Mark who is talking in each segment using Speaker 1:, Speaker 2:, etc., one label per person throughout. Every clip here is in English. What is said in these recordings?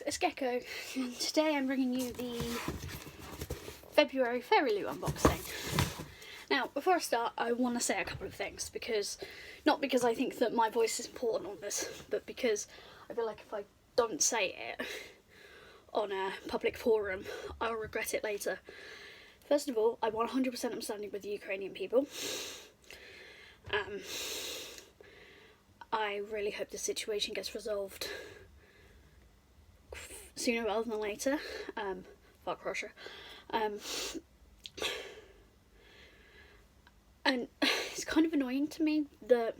Speaker 1: it's Gecko, and today I'm bringing you the February Fairyloot unboxing. Now, before I start, I want to say a couple of things, not because I think that my voice is important on this, but because I feel like if I don't say it on a public forum, I'll regret it later. First of all, I 100% am standing with the Ukrainian people. I really hope the situation gets resolved sooner rather than later. Fuck Russia. And it's kind of annoying to me that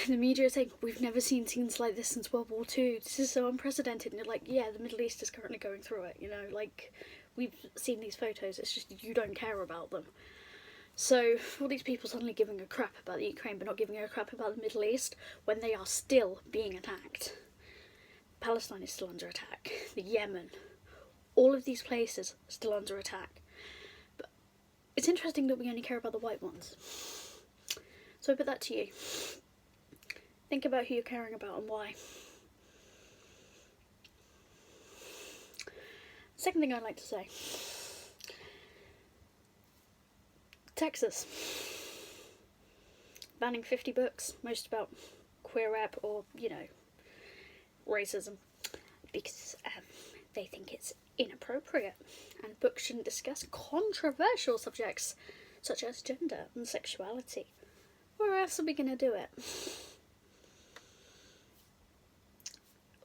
Speaker 1: the media is saying, we've never seen scenes like this since World War II. This is so unprecedented. And you're like, yeah, the Middle East is currently going through it, you know, like, we've seen these photos, it's just you don't care about them. So, all these people suddenly giving a crap about the Ukraine but not giving a crap about the Middle East when they are still being attacked. Palestine is still under attack. The Yemen. All of these places are still under attack. But it's interesting that we only care about the white ones. So I put that to you. Think about who you're caring about and why. Second thing I'd like to say. Texas. Banning 50 books, most about queer rap or, you know, racism, because they think it's inappropriate and books shouldn't discuss controversial subjects such as gender and sexuality. Where else are we going to do it?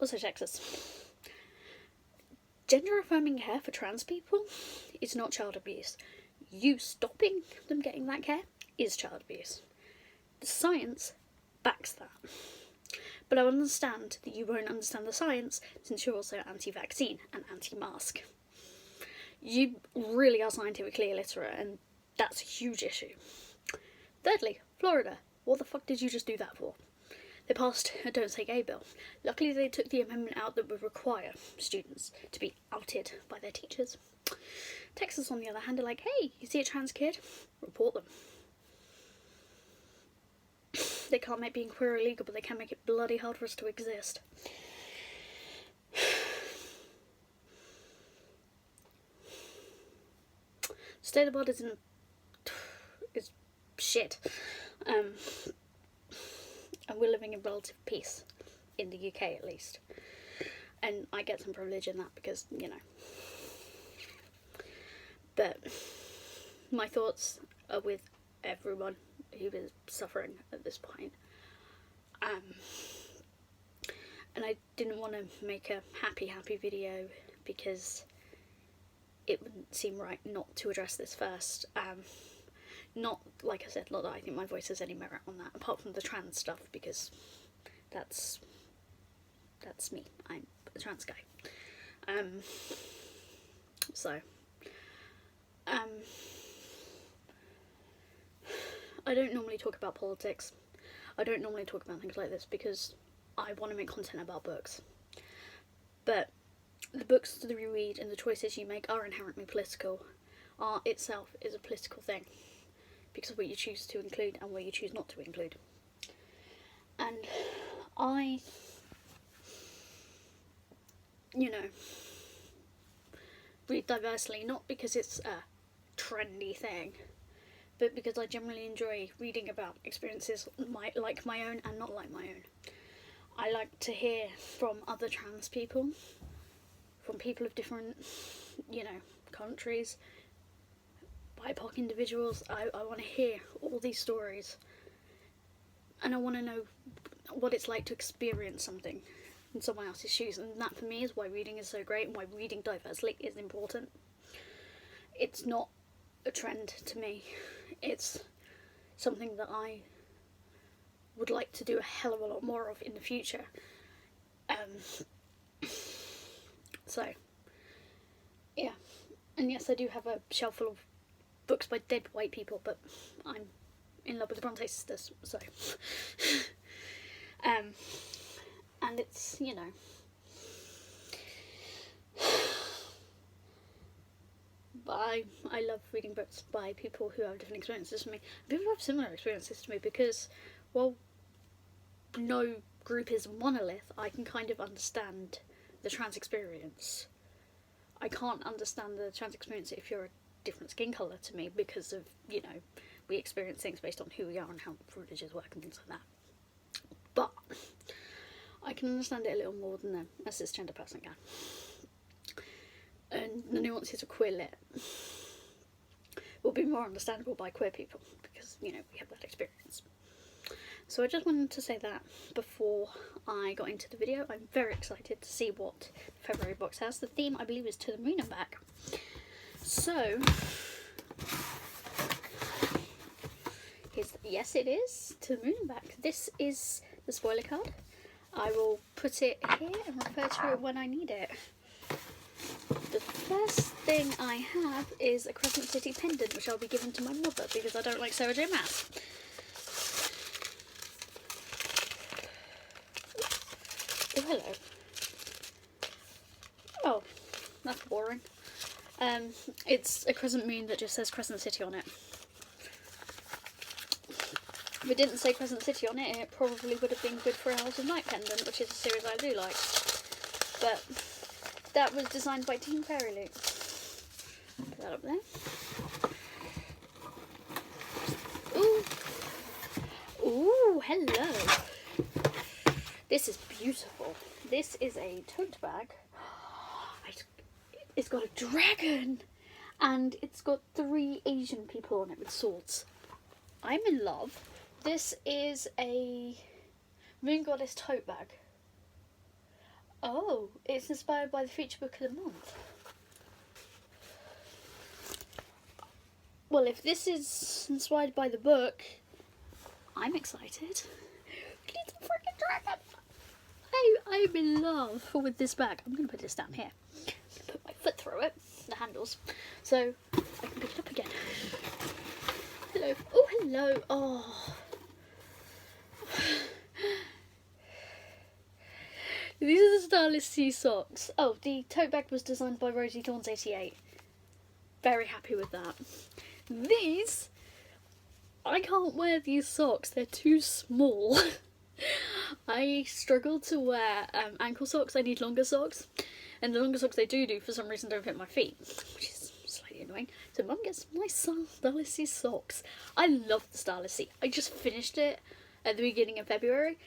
Speaker 1: Also Texas. Gender affirming care for trans people is not child abuse. You stopping them getting that care is child abuse. The science backs that. But I understand that you won't understand the science since you're also anti-vaccine and anti-mask. You really are scientifically illiterate, and that's a huge issue. Thirdly, Florida. What the fuck did you just do that for? They passed a Don't Say Gay bill. Luckily they took the amendment out that would require students to be outed by their teachers. Texas, on the other hand, are like, hey, you see a trans kid? Report them. They can't make being queer illegal, but they can make it bloody hard for us to exist. State of the world is shit. And we're living in relative peace, in the UK at least. And I get some privilege in that because, you know. But my thoughts are with everyone who is suffering at this point. And I didn't want to make a happy video because it wouldn't seem right not to address this first. Not, like I said, not that I think my voice has any merit on that, apart from the trans stuff, because that's me. I'm a trans guy. I don't normally talk about politics. I don't normally talk about things like this because I want to make content about books. But the books that you read and the choices you make are inherently political. Art itself is a political thing because of what you choose to include and what you choose not to include. And I, you know, read diversely, not because it's a trendy thing, but because I generally enjoy reading about experiences like my own and not like my own. I like to hear from other trans people, from people of different, you know, countries, BIPOC individuals. I want to hear all these stories, and I want to know what it's like to experience something in someone else's shoes, and that for me is why reading is so great and why reading diversely is important. It's not a trend to me. It's something that I would like to do a hell of a lot more of in the future. So, yeah. And yes, I do have a shelf full of books by dead white people, but I'm in love with the Bronte sisters, so. And it's, you know, but I love reading books by people who have different experiences to me. People have similar experiences to me because, well, no group is monolith, I can kind of understand the trans experience. I can't understand the trans experience if you're a different skin colour to me, because of, you know, we experience things based on who we are and how privileges work and things like that. But I can understand it a little more than a cisgender person can. And the nuances of queer lit will be more understandable by queer people, because, you know, we have that experience. So I just wanted to say that before I got into the video. I'm very excited to see what the February box has. The theme, I believe, is To the Moon and Back. So, yes, it is To the Moon and Back. This is the spoiler card. I will put it here and refer to it when I need it. The first thing I have is a Crescent City pendant, which I'll be giving to my mother because I don't like Sarah J Maas. Oh, hello. Oh, that's boring. It's a crescent moon that just says Crescent City on it. If it didn't say Crescent City on it, it probably would have been good for Hours of Night pendant, which is a series I do like. But that was designed by Team Fairyloot. Put that up there. Ooh. Ooh, hello. This is beautiful. This is a tote bag. It's got a dragon, and it's got 3 Asian people on it with swords. I'm in love. This is a Moon Goddess tote bag. Oh, it's inspired by the feature book of the month. Well, if this is inspired by the book, I'm excited. Look at the freaking dragon! I'm in love with this bag. I'm going to put this down here. I'm going to put my foot through it, the handles, so I can pick it up again. Hello. Oh, hello. Oh. These are the Starless Sea socks. Oh, the tote bag was designed by Rosie Thorns 88. Very happy with that. These, I can't wear these socks. They're too small. I struggle to wear ankle socks. I need longer socks, and the longer socks they do for some reason don't fit my feet, which is slightly annoying. So Mum gets my Starless Sea socks. I love the Starless Sea. I just finished it at the beginning of February.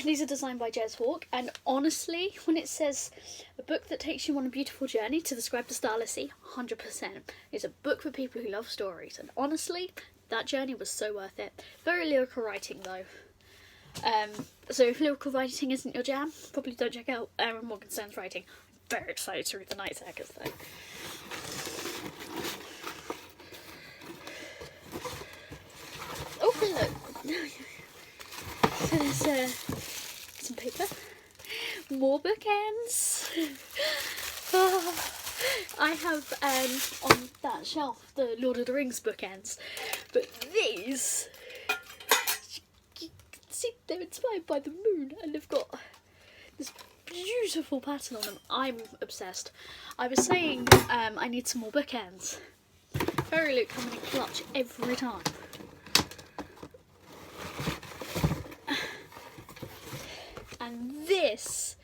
Speaker 1: These are designed by Jez Hawk, and honestly, when it says a book that takes you on a beautiful journey to describe the Starless Sea, 100%. It's a book for people who love stories, and honestly, that journey was so worth it. Very lyrical writing though. So if lyrical writing isn't your jam, probably don't check out Aaron Morgenstern's writing. I'm very excited to read the Night Circus though. Oh, hello. So there's some paper, more bookends. Oh, I have on that shelf the Lord of the Rings bookends, but these, you can see they're inspired by the moon, and they've got this beautiful pattern on them. I'm obsessed. I was saying I need some more bookends. Fairyloot coming in clutch every time. And this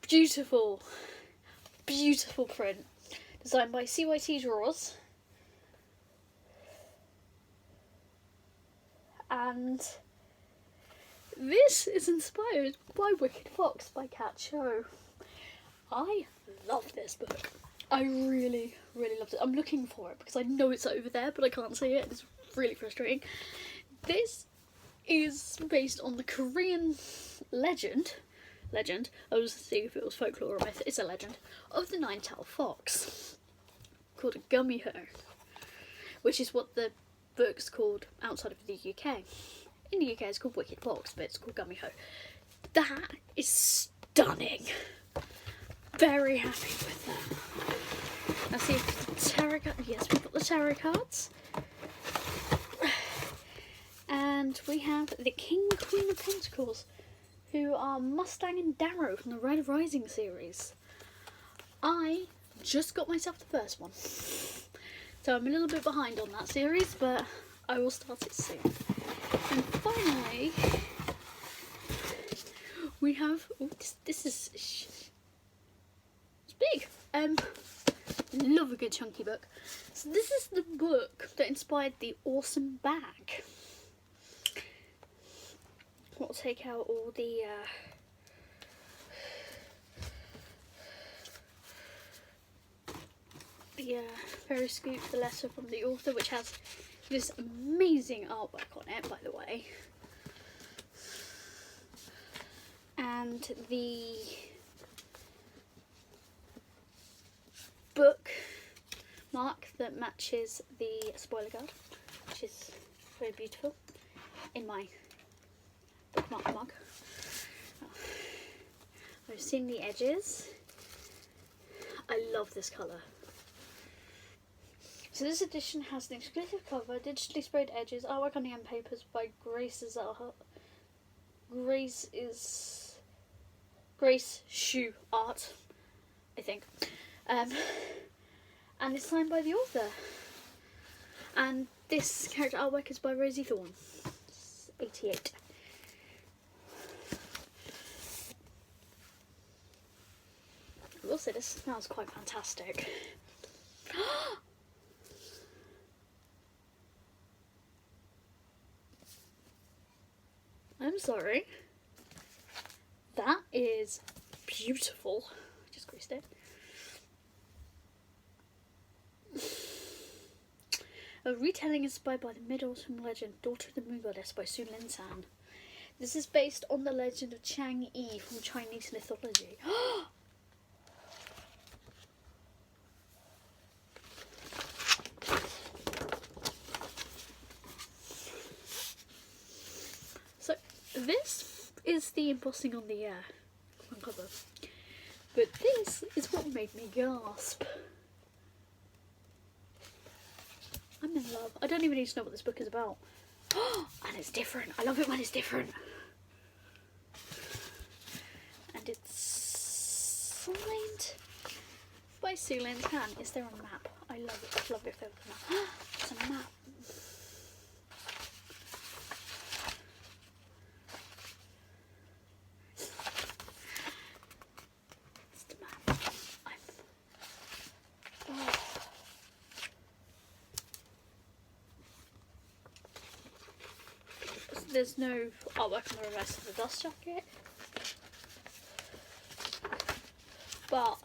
Speaker 1: beautiful, beautiful print designed by CYT Draws, and this is inspired by Wicked Fox by Cat Cho. I love this book. I really, really loved it. I'm looking for it because I know it's over there, but I can't see it. It's really frustrating. This is based on the Korean legend, I was seeing if it was folklore or myth, it's a legend, of the nine-tailed fox, called a gummy-ho, which is what the book's called outside of the UK. In the UK it's called Wicked Fox, but it's called gummy-ho. That is stunning. Very happy with that. Now see if the tarot card, yes, we've got the tarot cards. And we have the King Queen of Pentacles, who are Mustang and Darrow from the Red Rising series. I just got myself the first one, so I'm a little bit behind on that series, but I will start it soon. And finally, we have, oh, this is, it's big. Love a good chunky book. So this is the book that inspired the awesome bag. We'll take out all the Fairy Scoop, the letter from the author, which has this amazing artwork on it, by the way. And the book mark that matches the spoiler guard, which is very beautiful, in my bookmark mug. Oh. I've seen the edges. I love this colour. So this edition has an exclusive cover, digitally sprayed edges, artwork on the end papers by Grace Shoe Art, I think. And it's signed by the author. And this character artwork is by Rosie Thorne. It's 88. I will say this smells quite fantastic. I'm sorry. That is beautiful. I just greased it. A retelling inspired by the Mid-Autumn legend Daughter of the Moon Goddess by Su Lin San. This is based on the legend of Chang Yi from Chinese mythology. So this is the embossing on the cover, but this is what made me gasp. I'm in love. I don't even need to know what this book is about. And it's different. I love it when it's different. And it's signed by Su Lin San. Is there a map? I love it. I love it if there was a map. It's a map. It's the map. There's no artwork on the reverse of the dust jacket, but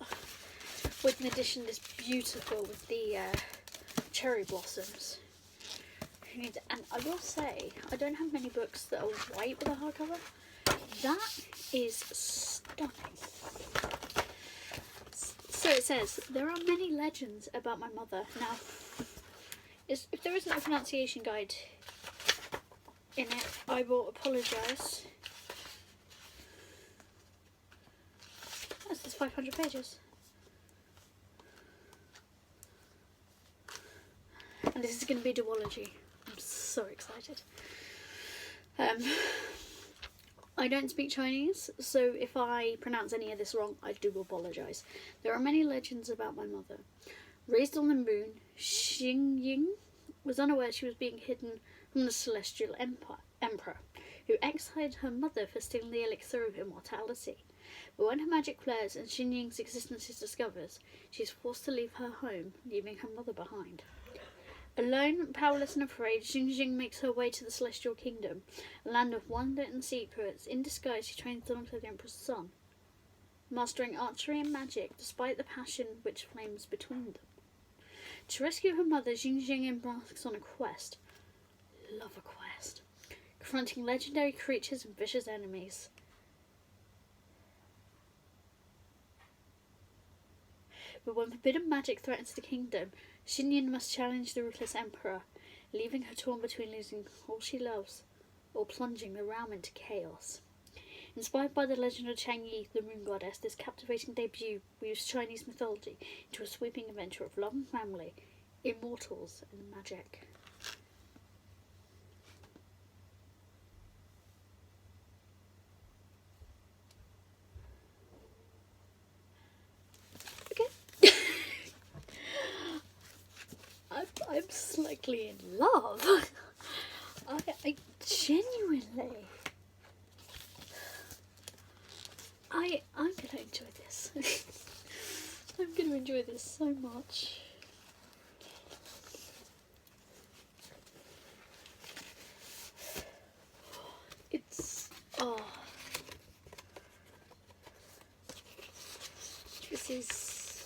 Speaker 1: with an edition this beautiful with the cherry blossoms. And I will say, I don't have many books that are white with a hardcover. That is stunning. So it says, there are many legends about my mother. Now, if there isn't a pronunciation guide in it, I will apologise. This is 500 pages. And this is going to be a duology. I'm so excited. I don't speak Chinese, so if I pronounce any of this wrong, I do apologise. There are many legends about my mother. Raised on the moon, Xingying was unaware she was being hidden from the celestial emperor, who exiled her mother for stealing the elixir of immortality. But when her magic flares and Xingying's existence is discovered, she is forced to leave her home, leaving her mother behind. Alone, powerless and afraid, Xingying makes her way to the Celestial Kingdom, a land of wonder and secrets. In disguise, she trains alongside the Emperor's son, mastering archery and magic, despite the passion which flames between them. To rescue her mother, Xingying embarks on a quest. Love a quest. Confronting legendary creatures and vicious enemies. But when forbidden magic threatens the kingdom, Xingying must challenge the ruthless emperor, leaving her torn between losing all she loves or plunging the realm into chaos. Inspired by the legend of Chang Yi, the moon goddess, this captivating debut weaves Chinese mythology into a sweeping adventure of love and family, immortals and magic. I'm slightly in love. I genuinely. I'm gonna enjoy this. I'm gonna enjoy this so much. It's this is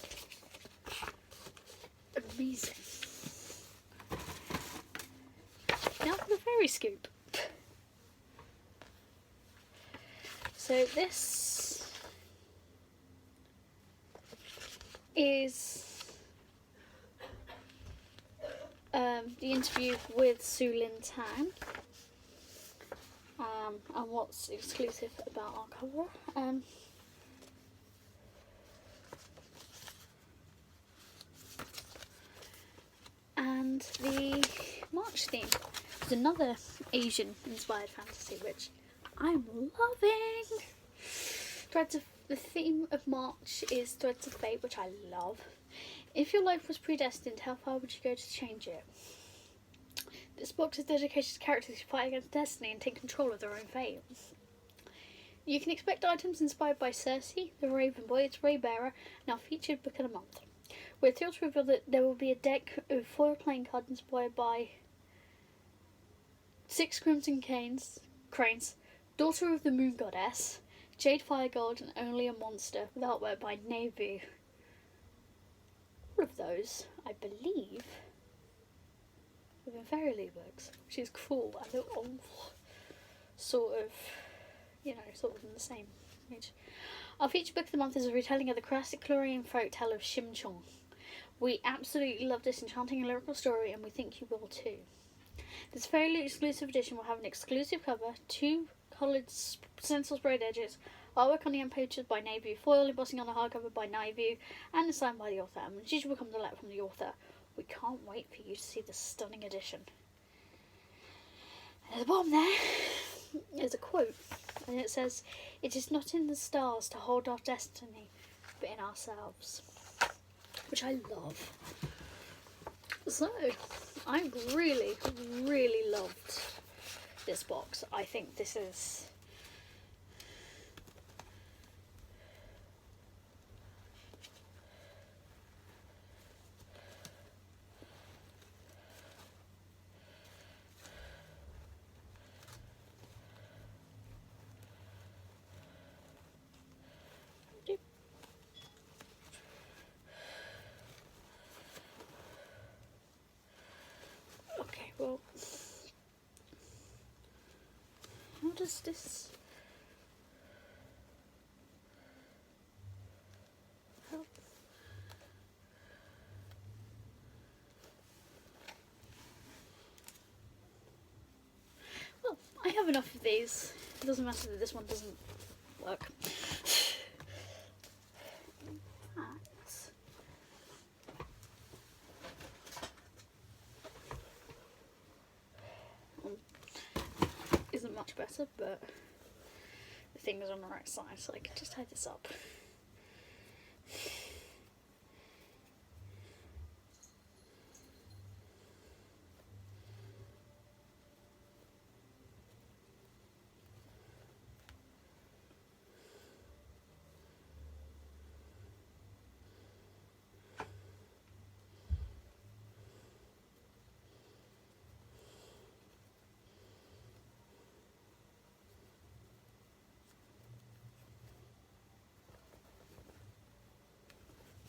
Speaker 1: amazing. Now for the fairy scoop. So this is the interview with Su Lin Tan, and what's exclusive about our cover. And the March theme is another Asian inspired fantasy, which I'm loving. The theme of March is Threads of Fate, which I love. If your life was predestined, how far would you go to change it? This box is dedicated to characters who fight against destiny and take control of their own fate. You can expect items inspired by Cersei, the Raven Boy, its Raybearer, now featured book of the month. We're thrilled to reveal that there will be a deck of foil playing cards inspired by 6 Crimson Cranes, Daughter of the Moon Goddess, Jade Firegold, and Only a Monster, with artwork by Navu. All of those, I believe, within Fairyloot books, which is cool. I thought, sort of in the same image. Our featured book of the month is a retelling of the classic Korean folk tale of Shimchong. We absolutely love this enchanting and lyrical story, and we think you will too. This Fairyloot exclusive edition will have an exclusive cover, 2 coloured stencil sprayed edges, artwork on the end pages by Navu, foil embossing on the hardcover by Navu, and a sign by the author. And as usual comes a letter from the author. We can't wait for you to see the stunning edition. And at the bottom there is a quote, and it says, "It is not in the stars to hold our destiny, but in ourselves," which I love. So, I really, really loved this box. I think this is okay, well, how does this help? Well, I have enough of these. It doesn't matter that this one doesn't work. Isn't much better, but the thing is on the right side, so I can just tie this up.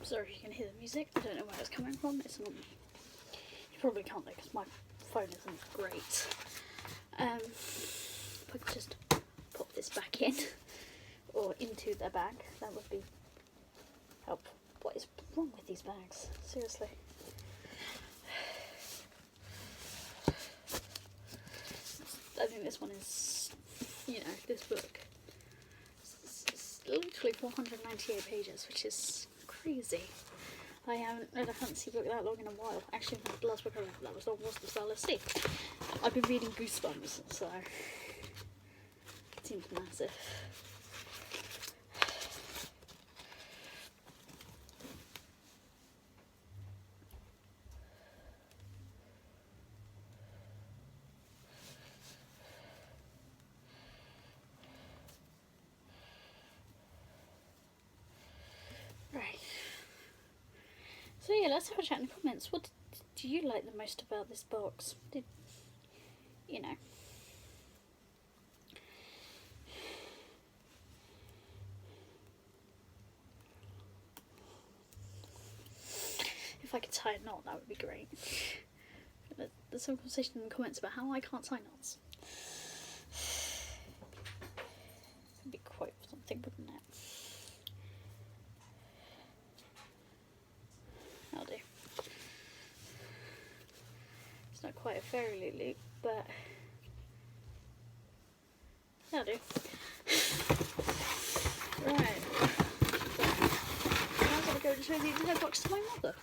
Speaker 1: Sorry if you can hear the music. I don't know where it's coming from. It's not. You probably can't though, because my phone isn't great. If I could just pop this back in or into the bag, that would be helpful. What is wrong with these bags? Seriously. I think this one is, this book. It's literally 498 pages, which is crazy. I haven't read a fantasy book that long in a while. Actually, the last book I read that was long was The Starless Sea. I've been reading Goosebumps, so it seems massive. let's have a chat in the comments. What do you like the most about this box? You know. If I could tie a knot, that would be great. There's some conversation in the comments about how I can't tie knots. That'd be quite something, wouldn't it? That'll do. It's not quite a Fairyloot loop, but that'll do. Right. So, now I'm going to go and show the entire box to my mother.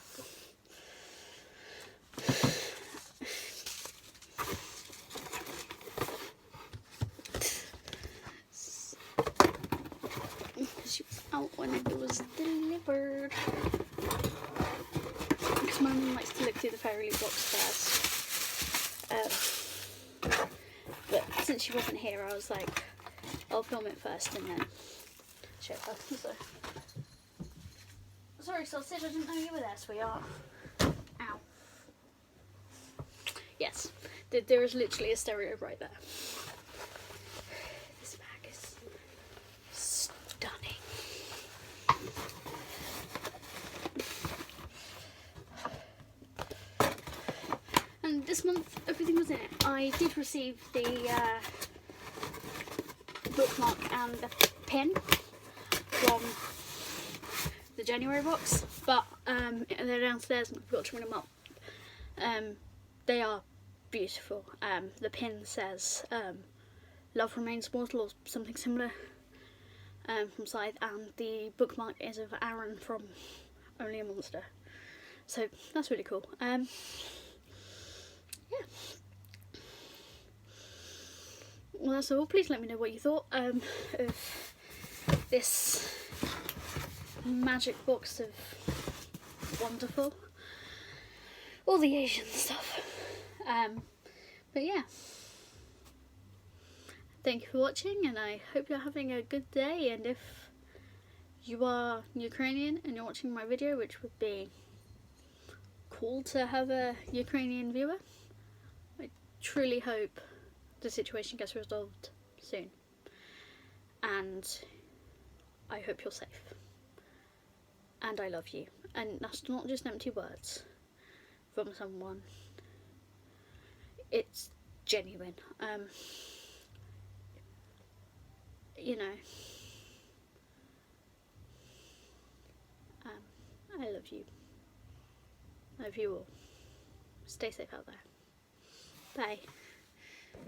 Speaker 1: She was out when it was delivered. Because my mum likes to look through the Fairyloot box first. But since she wasn't here, I was like, I'll film it first and then show her. So. Sorry, Sausage, I didn't know you were there, sweetheart. Ow. Yes, there is literally a stereo right there. This bag is stunning. And this month, everything was in it. I did receive the bookmark and the pin from the January box, but they're downstairs and I forgot to bring them up. They are beautiful. The pin says "Love Remains Mortal" or something similar from Scythe, and the bookmark is of Aaron from Only a Monster. So that's really cool. Yeah. Well, that's all. Please let me know what you thought of this magic box of wonderful, all the Asian stuff. But yeah, thank you for watching, and I hope you're having a good day. And if you are Ukrainian and you're watching my video, which would be cool to have a Ukrainian viewer, I truly hope the situation gets resolved soon, and I hope you're safe. And I love you. And that's not just empty words from someone. It's genuine. You know. I love you. I love you all. Stay safe out there. Bye.